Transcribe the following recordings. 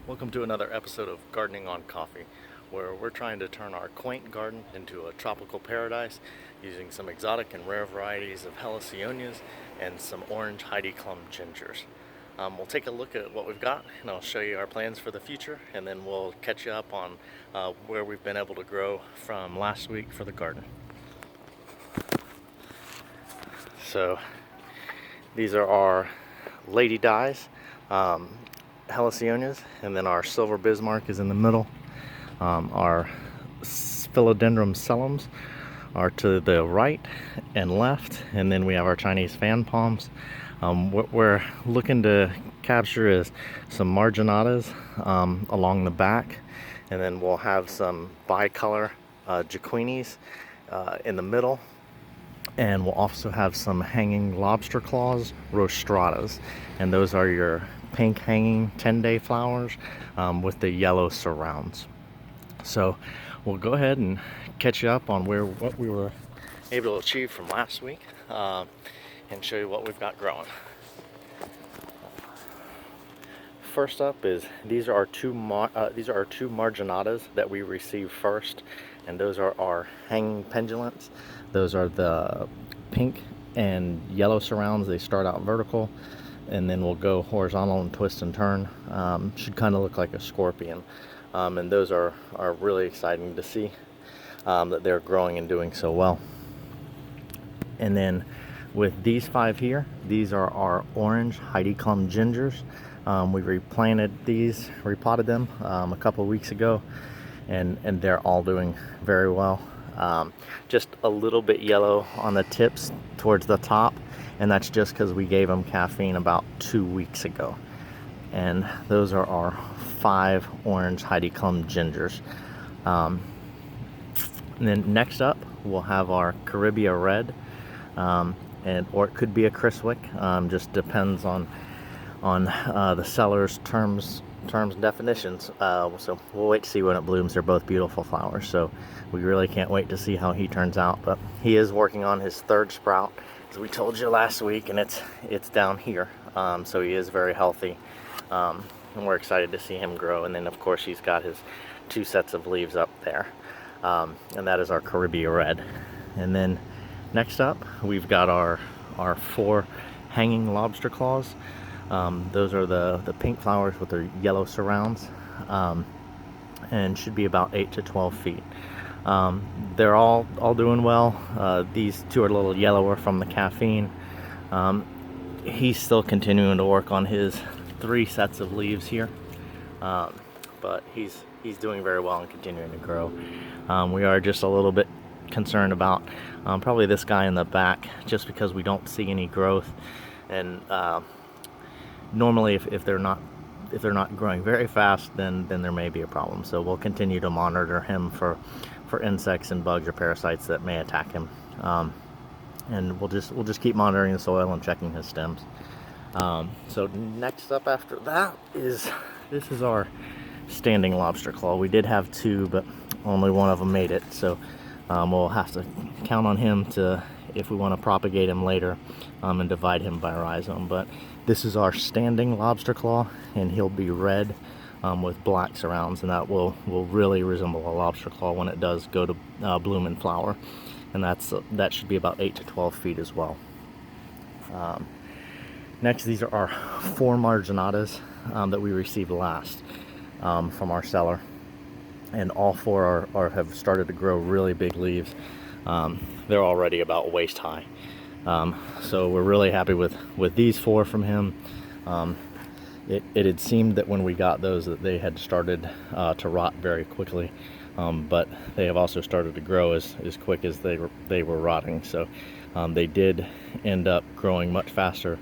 Welcome to another episode of Gardening on Coffee, where we're trying to turn our quaint garden into a tropical paradise using some exotic and rare varieties of Heliconias and some orange Heidi Klum gingers. We'll take a look at what we've got, and I'll show you our plans for the future, and then we'll catch you up on where we've been able to grow from last week for the garden. So these are our lady dyes. Heliconias, and then our silver bismarck is in the middle. Our philodendron sellums are to the right and left, and then we have our Chinese fan palms. What we're looking to capture is some marginatas along the back, and then we'll have some bicolor jaquinis in the middle, and we'll also have some hanging lobster claws rostratas, and those are your pink hanging 10-day flowers with the yellow surrounds. So we'll go ahead and catch you up on what we were able to achieve from last week and show you what we've got growing. First up is these are our two marginatas that we received first, and those are our hanging pendulants. Those are the pink and yellow surrounds. They start out vertical, and then we'll go horizontal and twist and turn. Should kind of look like a scorpion, and those are really exciting to see that they're growing and doing so well. And then with these 5 here, these are our orange Heidi Klum gingers. We repotted them a couple of weeks ago, and they're all doing very well. Just a little bit yellow on the tips towards the top, and that's just because we gave them caffeine about 2 weeks ago. And those are our 5 orange Heidi Klum gingers. And then next up we'll have our Caribbean red, or it could be a Criswick, just depends on the seller's terms and definitions. So we'll wait to see when it blooms. They're both beautiful flowers, so we really can't wait to see how he turns out. But he is working on his 3rd sprout, as we told you last week, and it's down here. So he is very healthy, and we're excited to see him grow. And then of course he's got his 2 sets of leaves up there, and that is our Caribbean red. And then next up we've got our 4 hanging lobster claws. Those are the pink flowers with their yellow surrounds, and should be about 8 to 12 feet. They're all doing well. These 2 are a little yellower from the caffeine. He's still continuing to work on his 3 sets of leaves here, but he's doing very well and continuing to grow. We are just a little bit concerned about probably this guy in the back, just because we don't see any growth, and normally if they're not growing very fast, then there may be a problem. So we'll continue to monitor him for insects and bugs or parasites that may attack him, and we'll just keep monitoring the soil and checking his stems. So next up after that is our standing lobster claw. We did have 2, but only one of them made it, so we'll have to count on him if we want to propagate him later, and divide him by rhizome. But this is our standing lobster claw, and he'll be red with black surrounds, and that will really resemble a lobster claw when it does go to bloom and flower. And that should be about 8 to 12 feet as well. Next, these are our 4 marginatas that we received last from our seller, and all 4 have started to grow really big leaves. They're already about waist high. So we're really happy with these 4 from him. It had seemed that when we got those that they had started to rot very quickly, but they have also started to grow as quick as they were rotting. So they did end up growing much faster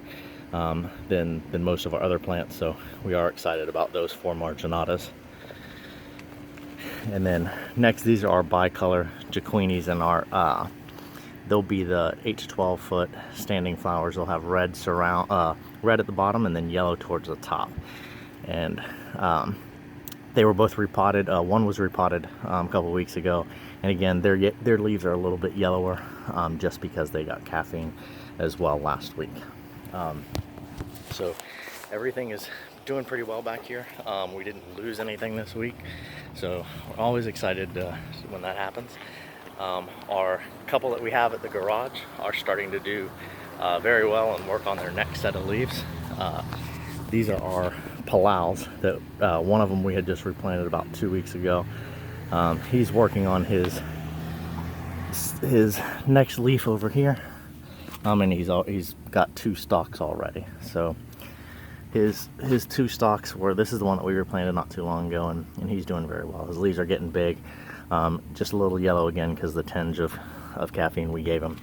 than most of our other plants. So we are excited about those 4 marginatas. And then next, these are our bicolor jaquinis, and they'll be the 8 to 12 foot standing flowers. They'll have red at the bottom and then yellow towards the top. And they were both repotted. One was repotted a couple of weeks ago, and again their leaves are a little bit yellower, just because they got caffeine as well last week. So everything is doing pretty well back here. We didn't lose anything this week, so we're always excited when that happens. Our couple that we have at the garage are starting to do very well and work on their next set of leaves. These are our palows that one of them we had just replanted about 2 weeks ago. He's working on his next leaf over here, and he's got 2 stalks already. So his 2 stalks were, this is the one that we replanted not too long ago, and he's doing very well. His leaves are getting big, just a little yellow again because the tinge of caffeine we gave him.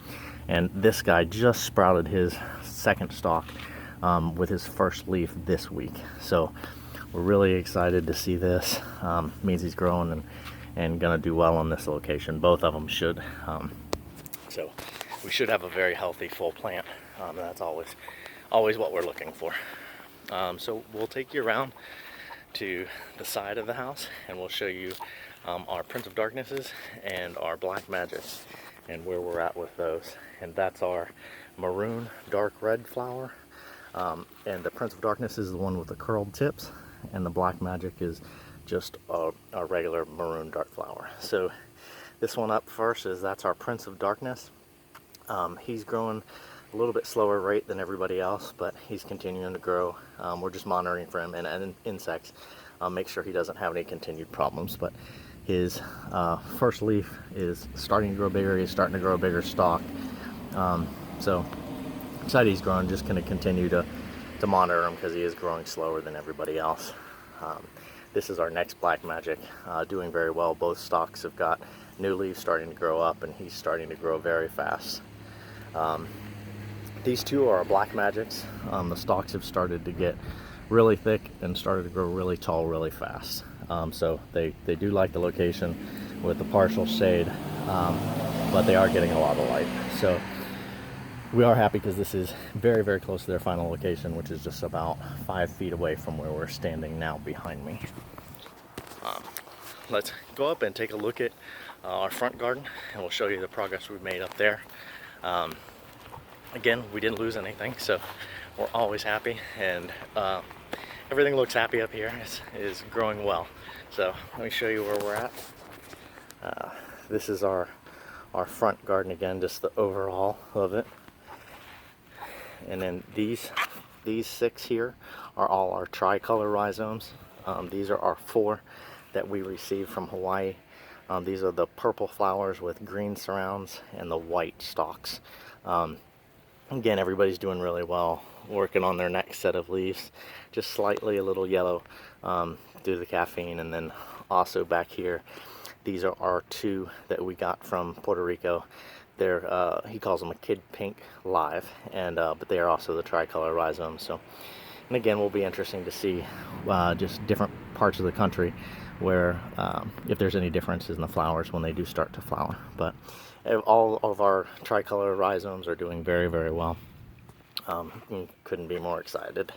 And this guy just sprouted his second stalk with his first leaf this week. So we're really excited to see this. Means he's growing and gonna do well on this location. Both of them should. So we should have a very healthy full plant. That's always what we're looking for. So we'll take you around to the side of the house and we'll show you our Prince of Darknesses and our Black Magics and where we're at with those. And that's our maroon dark red flower. And the Prince of Darkness is the one with the curled tips, and the Black Magic is just a regular maroon dark flower. So this one up first that's our Prince of Darkness. He's growing a little bit slower rate than everybody else, but he's continuing to grow. We're just monitoring for him and insects. Make sure he doesn't have any continued problems. But his first leaf is starting to grow bigger. He's starting to grow a bigger stalk. So excited he's growing. Just going to continue to monitor him because he is growing slower than everybody else. This is our next Black Magic, doing very well. Both stalks have got new leaves starting to grow up, and he's starting to grow very fast. These two are our Black Magics. The stalks have started to get really thick and started to grow really tall really fast. So they do like the location with the partial shade, but they are getting a lot of light. So we are happy because this is very, very close to their final location, which is just about 5 feet away from where we're standing now behind me. Let's go up and take a look at our front garden, and we'll show you the progress we've made up there. Again, we didn't lose anything, so we're always happy, and everything looks happy up here. Is growing well. So let me show you where we're at. This is our front garden again, just the overall of it. And then these 6 here are all our tricolor rhizomes. These are our 4 that we received from Hawaii. These are the purple flowers with green surrounds and the white stalks. Again, everybody's doing really well, working on their next set of leaves. Just slightly a little yellow due to the caffeine. And then also back here, these are our 2 that we got from Puerto Rico. They're he calls them a kid pink live, and but they are also the tricolor rhizomes. So, and again, will be interesting to see just different parts of the country where if there's any differences in the flowers when they do start to flower. But all of our tricolor rhizomes are doing very, very well. Couldn't be more excited.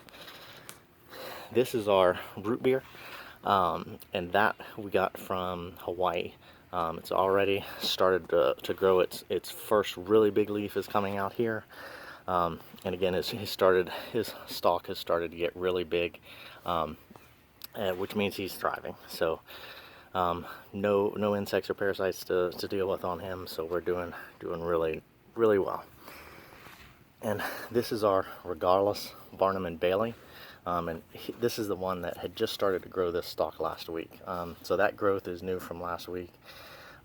This is our root beer, and that we got from Hawaii. It's already started to grow. Its first really big leaf is coming out here, and again, his stalk has started to get really big, which means he's thriving. So no insects or parasites to deal with on him. So we're doing really, really well. And this is our Regardless Barnum and Bailey. And this is the one that had just started to grow this stalk last week. So that growth is new from last week.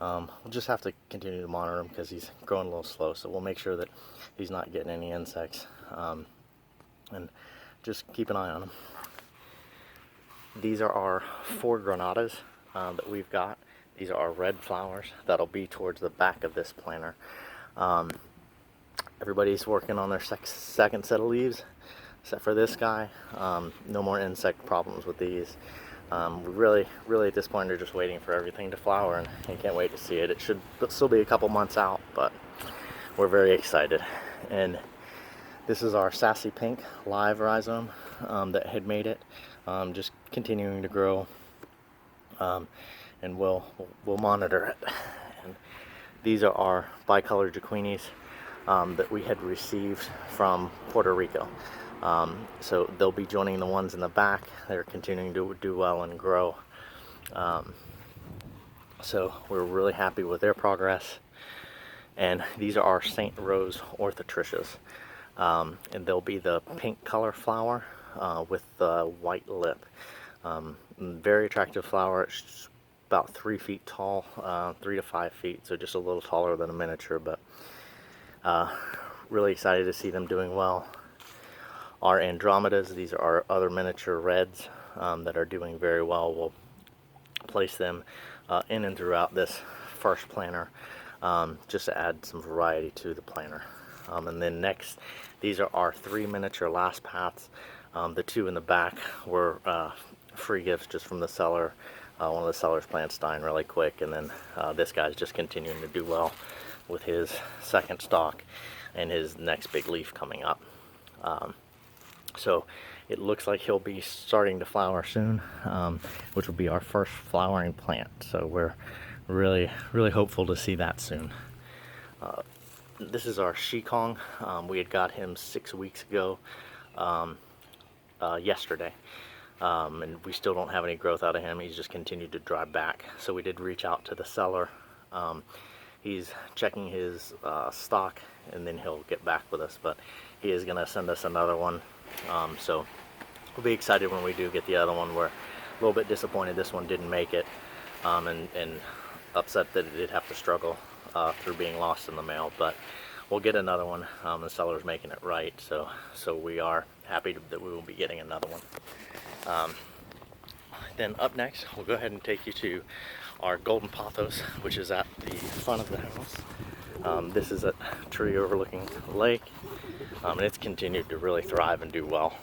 We'll just have to continue to monitor him because he's growing a little slow. So we'll make sure that he's not getting any insects. And just keep an eye on him. These are our 4 granadas that we've got. These are our red flowers that'll be towards the back of this planter. Everybody's working on their second set of leaves, except for this guy. No more insect problems with these. We really at this point are just waiting for everything to flower, and can't wait to see it. It should still be a couple months out, but we're very excited. And this is our Sassy Pink live rhizome that had made it, just continuing to grow, and we'll monitor it. And these are our bicolor jaquinis that we had received from Puerto Rico. So they'll be joining the ones in the back. They're continuing to do well and grow. So we're really happy with their progress. And these are our St. Rose orthotrichas. And they'll be the pink color flower with the white lip. Very attractive flower. It's about 3 feet tall, 3 to 5 feet, so just a little taller than a miniature, but really excited to see them doing well. Our Andromedas, these are our other miniature reds that are doing very well. We'll place them in and throughout this first planter just to add some variety to the planter. And then next, these are our 3 miniature last paths. The 2 in the back were free gifts just from the seller. One of the sellers plants dying really quick, and then this guy's just continuing to do well with his second stalk and his next big leaf coming up. So it looks like he'll be starting to flower soon, which will be our first flowering plant. So we're really hopeful to see that soon. This is our Shikong. We had got him 6 weeks ago yesterday. And we still don't have any growth out of him. He's just continued to dry back. So we did reach out to the seller. He's checking his stock, and then he'll get back with us. But he is going to send us another one. So we'll be excited when we do get the other one. We're a little bit disappointed this one didn't make it, and upset that it did have to struggle through being lost in the mail. But we'll get another one. The seller's making it right. So we are happy that we will be getting another one. Then up next, we'll go ahead and take you to our golden pothos, which is at the front of the house. This is a tree overlooking the lake, and it's continued to really thrive and do well.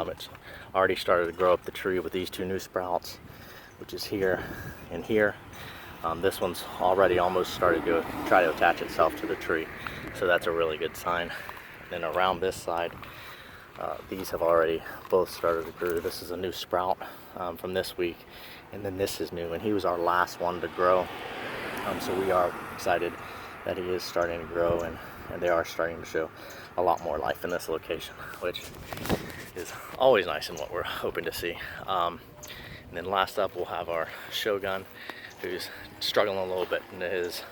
It's already started to grow up the tree with these 2 new sprouts, which is here and here. This one's already almost started to try to attach itself to the tree, so that's a really good sign. Then around this side, these have already both started to grow. This is a new sprout from this week, and then this is new, and he was our last one to grow. So we are excited that he is starting to grow, and they are starting to show a lot more life in this location, which is always nice and what we're hoping to see. And then last up, we'll have our Shogun, who's struggling a little bit in his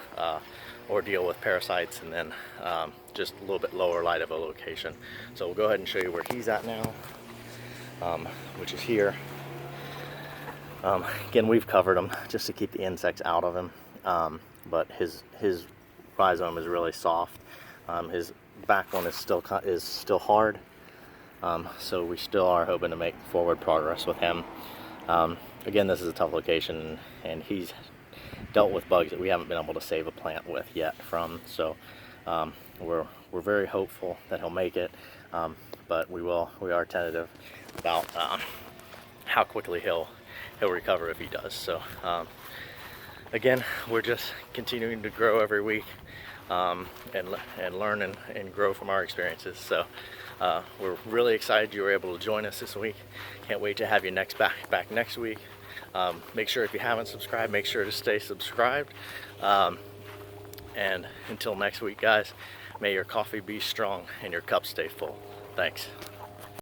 ordeal with parasites, and then just a little bit lower light of a location. So we'll go ahead and show you where he's at now, which is here. Again, we've covered him just to keep the insects out of him, but his rhizome is really soft. His back one is still hard, so we still are hoping to make forward progress with him. Again, this is a tough location, and he's dealt with bugs that we haven't been able to save a plant with yet from. So we're very hopeful that he'll make it, but we are tentative about how quickly he'll recover if he does. So again, we're just continuing to grow every week, and learn and grow from our experiences. So we're really excited you were able to join us this week. Can't wait to have you back next week. Make sure, if you haven't subscribed, make sure to stay subscribed. And until next week, guys, may your coffee be strong and your cup stay full. Thanks.